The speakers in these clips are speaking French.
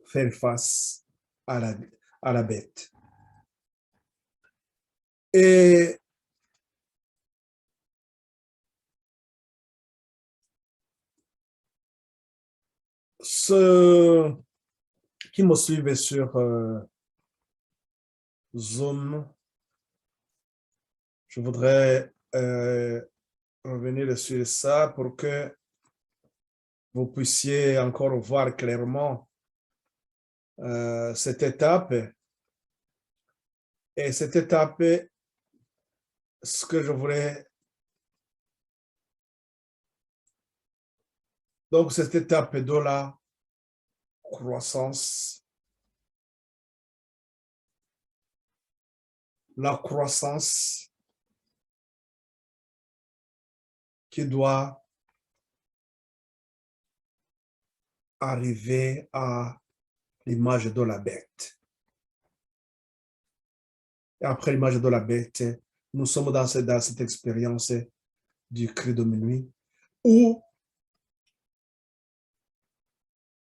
faire face à la bête. Et ceux qui me suivent sur Zoom, je voudrais revenir sur ça pour que vous puissiez encore voir clairement cette étape. Et cette étape, ce que je voulais... Donc, cette étape de la croissance. La croissance qui doit arriver à l'image de la bête. Et après l'image de la bête, nous sommes dans cette expérience du cri de minuit où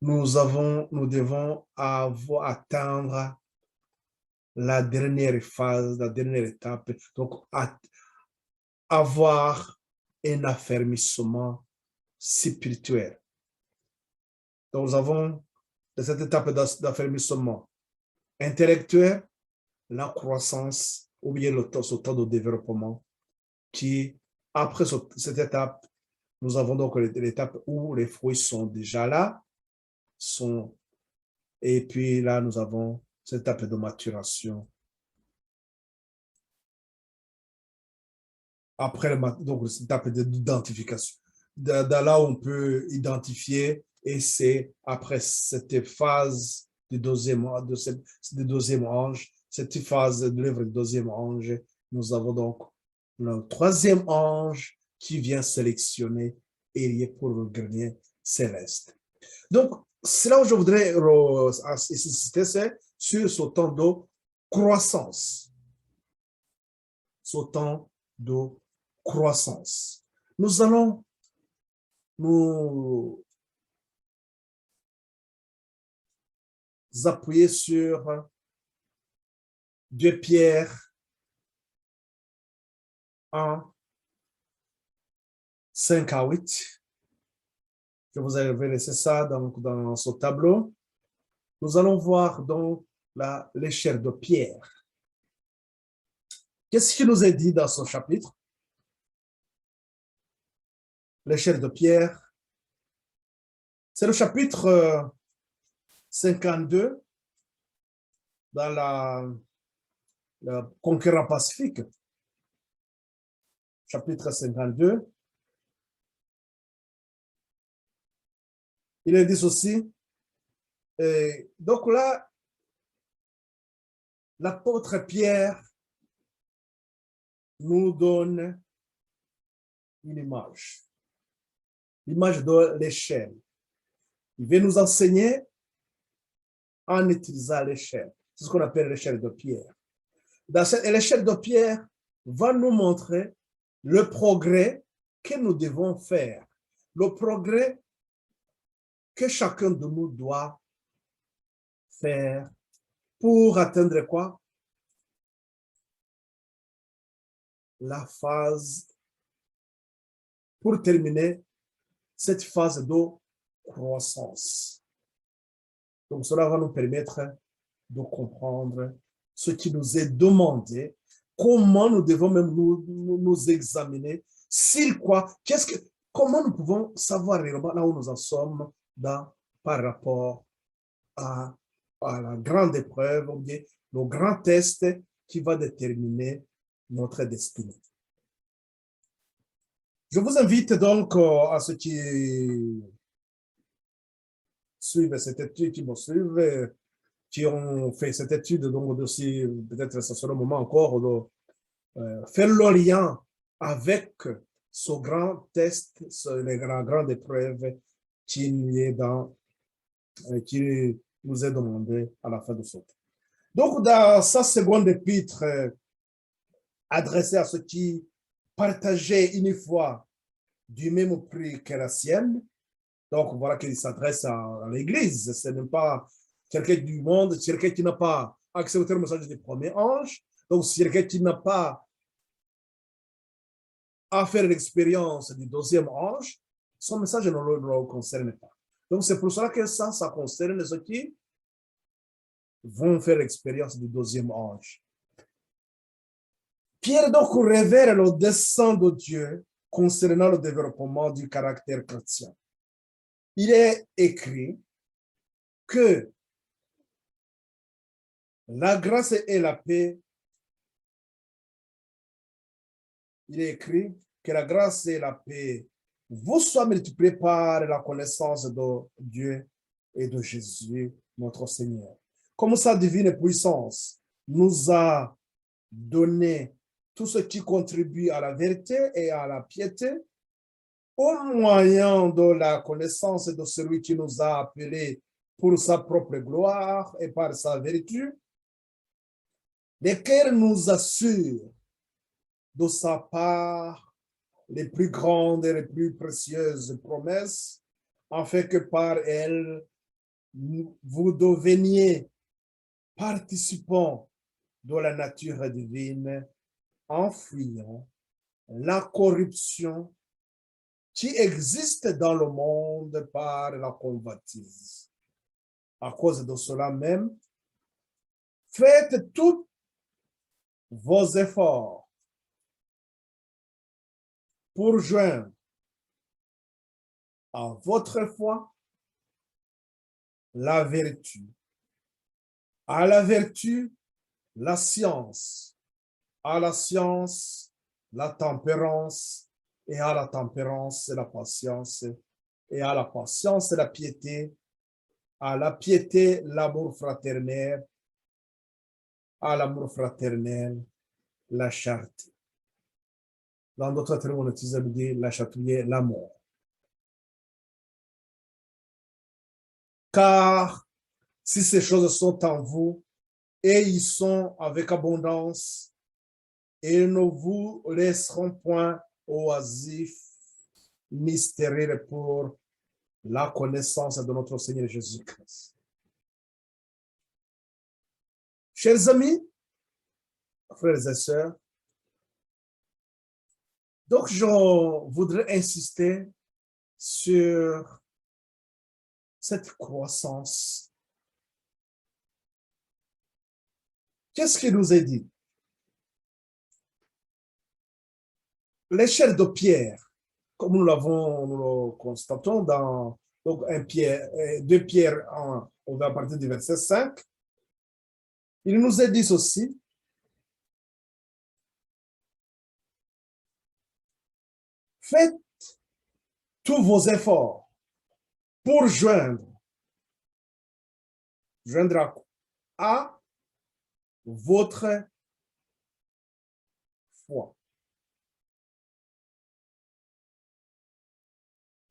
nous devons atteindre la dernière phase, la dernière étape, donc avoir un affermissement spirituel. Donc nous avons cette étape d'affermissement intellectuel, la croissance ou bien ce temps de développement qui, après cette étape, nous avons donc l'étape où les fruits sont déjà là, et puis là, nous avons cette étape de maturation. Après, donc, cette étape d'identification. Là où on peut identifier, et c'est après cette phase du deuxième ange, cette phase de l'œuvre du deuxième ange, nous avons donc le troisième ange qui vient sélectionner et pour le grenier céleste. Donc, c'est là où je voudrais insister, c'est sur ce temps de croissance. Ce temps de croissance. Nous allons nous appuyer sur 2 Pierre 1, 5 à 8. Je vous avais laissé ça dans ce tableau. Nous allons voir donc l'échelle de Pierre. Qu'est-ce qui nous est dit dans ce chapitre? L'échelle de Pierre, c'est le chapitre 52 dans le Conquérant Pacifique. Chapitre 52. Il est dit ceci. Donc là, l'apôtre Pierre nous donne une image. L'image de l'échelle. Il veut nous enseigner en utilisant l'échelle. C'est ce qu'on appelle l'échelle de Pierre. L'échelle de Pierre va nous montrer le progrès que nous devons faire. Le progrès que chacun de nous doit faire pour atteindre quoi? La phase, pour terminer cette phase de croissance. Donc, cela va nous permettre de comprendre ce qui nous est demandé, comment nous devons même nous examiner, comment nous pouvons savoir réellement là où nous en sommes par rapport à la grande épreuve, ou bien le grand test qui va déterminer notre destinée. Je vous invite donc à ceux qui suivent cette étude, qui me suivent, qui ont fait cette étude, donc aussi, peut-être ce sera le moment encore de faire le lien avec ce grand test, les grandes épreuves qui nous est demandé à la fin de ce temps. Donc, dans sa seconde épître adressée à ceux qui partageaient une foi du même prix que la sienne, donc voilà qu'il s'adresse à l'Église, ce n'est pas quelqu'un du monde, c'est quelqu'un qui n'a pas accepté le message des premiers anges, donc c'est quelqu'un qui n'a pas à faire l'expérience du deuxième ange, son message ne le concerne pas. Donc c'est pour cela que ça concerne ceux qui vont faire l'expérience du deuxième ange. Pierre donc révèle le dessein de Dieu concernant le développement du caractère chrétien. Il est écrit que la grâce et la paix, il est écrit que la grâce et la paix vous soient multipliées par la connaissance de Dieu et de Jésus, notre Seigneur. Comme sa divine puissance nous a donné tout ce qui contribue à la vérité et à la piété, au moyen de la connaissance de celui qui nous a appelés pour sa propre gloire et par sa vertu, lesquels nous assurent de sa part les plus grandes et les plus précieuses promesses, afin que par elles, vous deveniez participants de la nature divine, en fuyant la corruption qui existe dans le monde par la convoitise. À cause de cela même, faites tous vos efforts pour joindre à votre foi la vertu, à la vertu la science, à la science la tempérance, et à la tempérance la patience, et à la patience la piété, à la piété l'amour fraternel, à l'amour fraternel la charité. Dans d'autres termes, on utilise la chatouiller, l'amour. Car si ces choses sont en vous et ils sont avec abondance, ils ne vous laisseront point oisifs ni stériles pour la connaissance de notre Seigneur Jésus-Christ. Chers amis, frères et sœurs, donc je voudrais insister sur cette croissance. Qu'est-ce qui nous est dit? L'échelle de Pierre, comme nous le constatons dans donc 2 Pierre 1, on va partir du verset 5, il nous est dit ceci: faites tous vos efforts pour joindre à votre foi.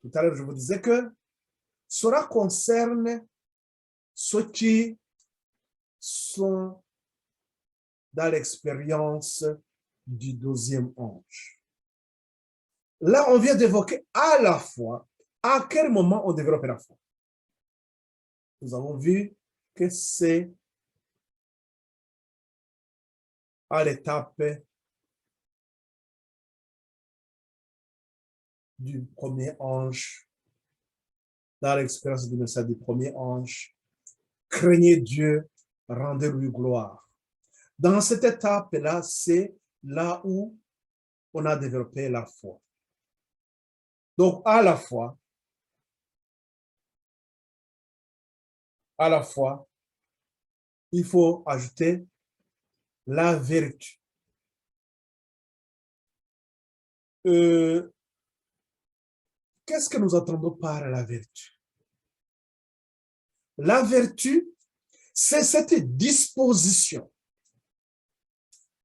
Tout à l'heure, je vous disais que cela concerne ceux qui sont dans l'expérience du deuxième ange. Là, on vient d'évoquer à la fois à quel moment on développe la foi. Nous avons vu que c'est à l'étape du premier ange, dans l'expérience du message du premier ange. Craignez Dieu, rendez-lui gloire. Dans cette étape-là, c'est là où on a développé la foi. Donc, à la fois, il faut ajouter la vertu. Qu'est-ce que nous entendons par la vertu? La vertu, c'est cette disposition.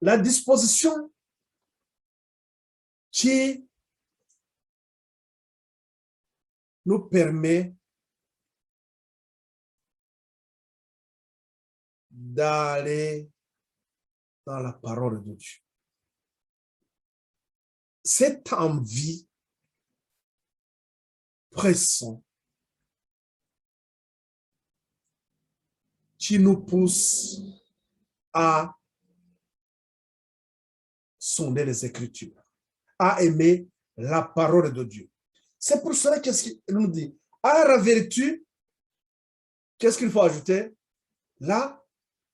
La disposition qui nous permet d'aller dans la parole de Dieu. Cette envie pressante qui nous pousse à sonder les Écritures, à aimer la parole de Dieu. C'est pour cela qu'est-ce qu'il nous dit? À la vertu, qu'est-ce qu'il faut ajouter? La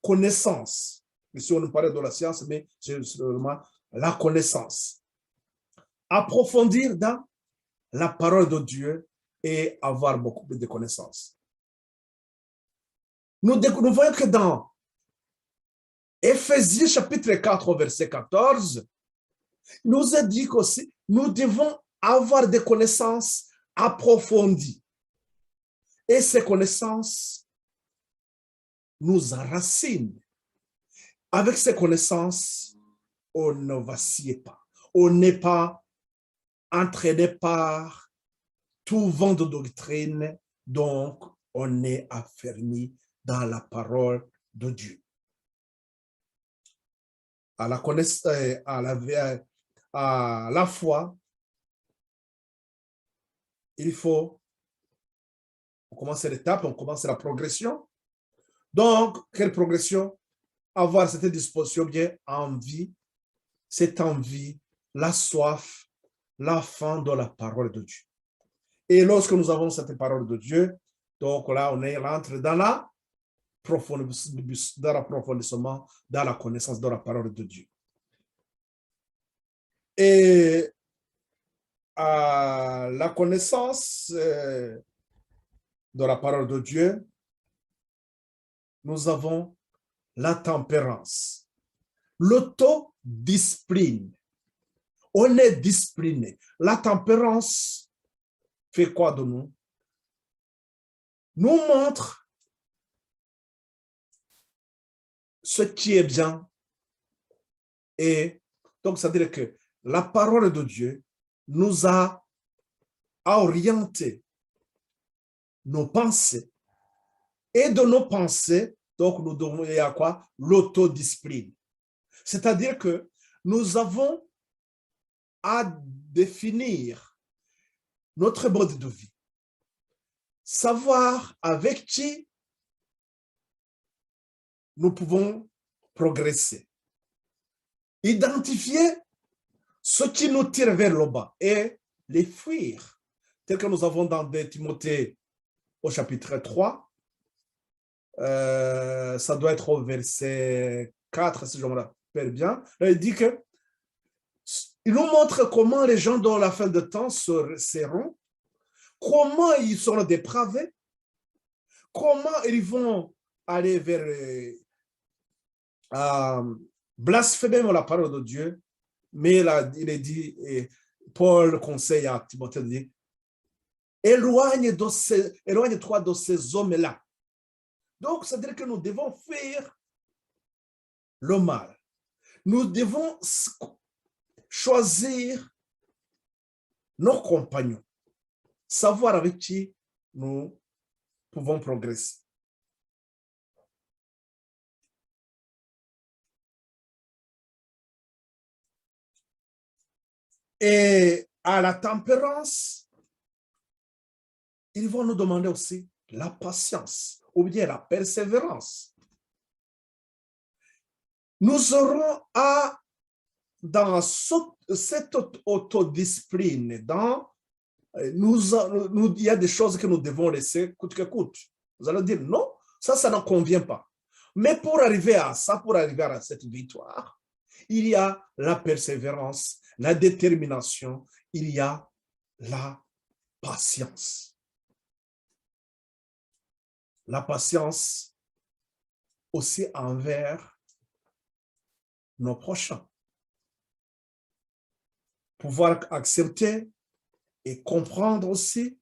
connaissance. Ici, on nous parlait de la science, mais c'est seulement la connaissance. Approfondir dans la parole de Dieu et avoir beaucoup de connaissances. Nous voyons que dans Éphésiens chapitre 4, verset 14, il nous a dit qu'aussi, nous devons avoir des connaissances approfondies. Et ces connaissances nous enracinent. Avec ces connaissances, on ne vacille pas. On n'est pas entraîné par tout vent de doctrine, donc on est affermi dans la parole de Dieu. À la connaissance, à la foi, il faut, on commence l'étape, on commence la progression. Donc, quelle progression? Avoir cette disposition, bien envie, cette envie, la soif, la faim de la parole de Dieu. Et lorsque nous avons cette parole de Dieu, donc là, on entre dans l'approfondissement, dans la connaissance de la parole de Dieu. Et à la connaissance de la parole de Dieu, nous avons la tempérance, l'autodiscipline. On est discipliné. La tempérance fait quoi de nous? Nous montre ce qui est bien. Et donc, ça veut dire que la parole de Dieu nous a orienté nos pensées. Et de nos pensées, donc nous devons y avoir quoi? L'autodiscipline. C'est-à-dire que nous avons à définir notre mode de vie. Savoir avec qui nous pouvons progresser. Identifier ce qui nous tire vers le bas et les fuir. Tel que nous avons dans 2 Timothée au chapitre 3, ça doit être au verset 4, si je me rappelle bien. Là, il dit que il nous montre comment les gens dans la fin de temps seront, comment ils sont dépravés, comment ils vont aller vers blasphémer la parole de Dieu. Mais là, il est dit, et Paul conseille à Timothée de dire, éloigne-toi de ces hommes-là. Donc, c'est-à-dire que nous devons faire le mal. Nous devons choisir nos compagnons, savoir avec qui nous pouvons progresser. Et à la tempérance, ils vont nous demander aussi la patience ou bien la persévérance. Nous aurons dans cette autodiscipline, il y a des choses que nous devons laisser coûte que coûte. Vous allez dire non, ça ne convient pas. Mais pour arriver à ça, pour arriver à cette victoire, il y a la persévérance, la détermination, il y a la patience. La patience aussi envers nos prochains. Pouvoir accepter et comprendre aussi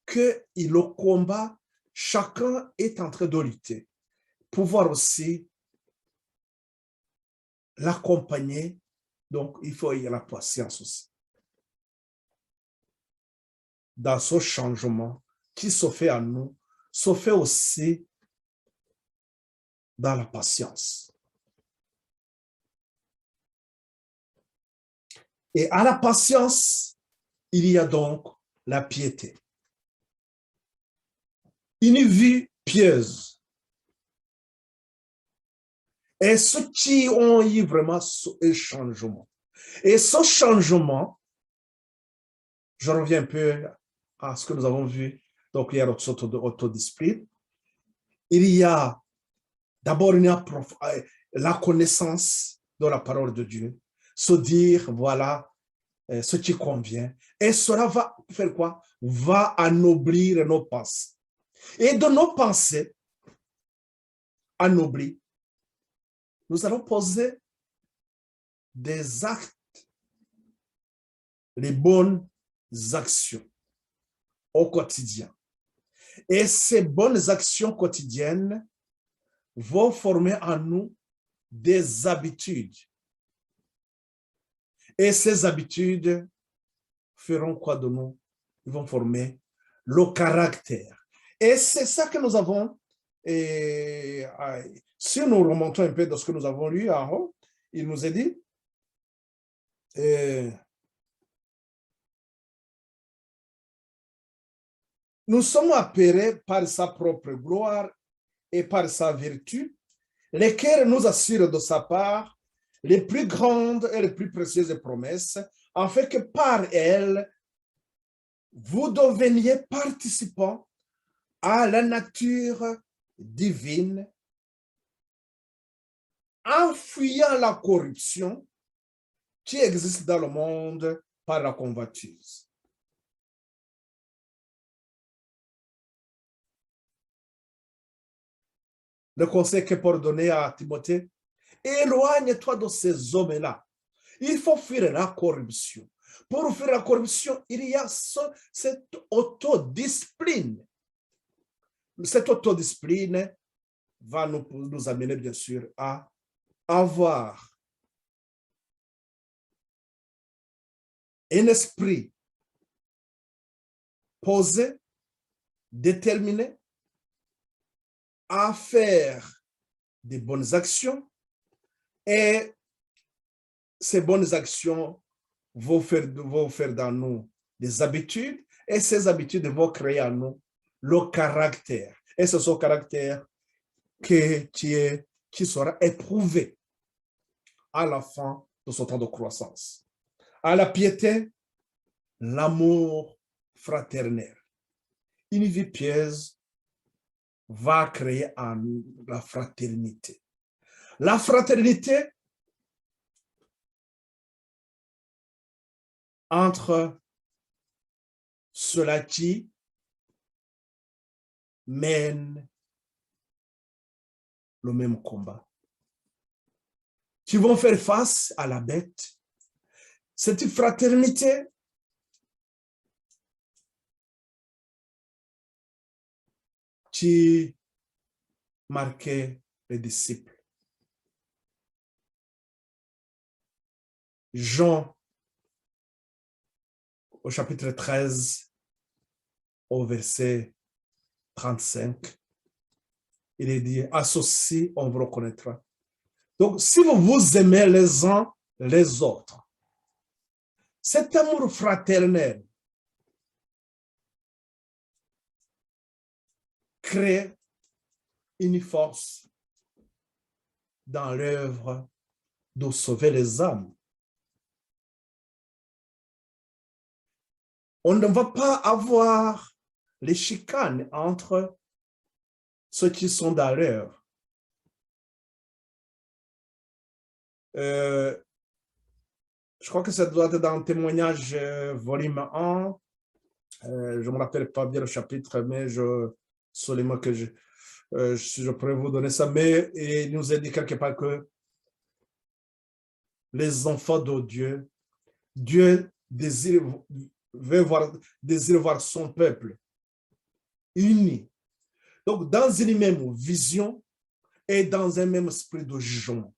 que le combat, chacun est en train de lutter. Pouvoir aussi l'accompagner, donc il faut y avoir la patience aussi. Dans ce changement qui se fait à nous, se fait aussi dans la patience. Et à la patience, il y a donc la piété. Une vie pieuse Et ceux qui ont eu vraiment ce changement. Et ce changement, je reviens un peu à ce que nous avons vu, donc il y a l'autodiscipline. Il y a d'abord la connaissance de la parole de Dieu, se dire, voilà, ce qui convient. Et cela va faire quoi? Va ennoblir nos pensées. Et de nos pensées annoblies, nous allons poser des actes, les bonnes actions au quotidien. Et ces bonnes actions quotidiennes vont former en nous des habitudes. Et ces habitudes feront quoi de nous? Ils vont former le caractère. Et c'est ça que nous avons. Et si nous remontons un peu dans ce que nous avons lu en haut, il nous est dit, nous sommes appelés par sa propre gloire et par sa vertu, lesquels nous assurent de sa part les plus grandes et les plus précieuses promesses, afin que par elles, vous deveniez participants à la nature divine, en fuyant la corruption qui existe dans le monde par la convoitise. Le conseil que Paul donnait à Timothée, éloigne-toi de ces hommes-là. Il faut fuir la corruption. Pour fuir la corruption, il y a cette autodiscipline. Cette autodiscipline va nous amener, bien sûr, à avoir un esprit posé, déterminé, à faire des bonnes actions, et ces bonnes actions vont faire dans nous des habitudes, et ces habitudes vont créer en nous le caractère. Et c'est ce caractère qui sera éprouvé à la fin de ce temps de croissance. À la piété, l'amour fraternel. Une vie pieuse va créer en nous la fraternité. La fraternité entre ceux-là qui mènent le même combat, qui vont faire face à la bête. Cette fraternité qui marquait les disciples. Jean, au chapitre 13, au verset 35, il est dit, à ceci, on vous reconnaîtra. Donc, si vous vous aimez les uns les autres, cet amour fraternel crée une force dans l'œuvre de sauver les âmes. On ne va pas avoir les chicanes entre ceux qui sont dans l'œuvre. Je crois que ça doit être dans le témoignage volume 1. Je ne me rappelle pas bien le chapitre, mais seulement que je pourrais vous donner ça. Mais il nous a dit quelque part que les enfants de Dieu, Dieu désire voir son peuple uni. Donc, dans une même vision et dans un même esprit de jugement.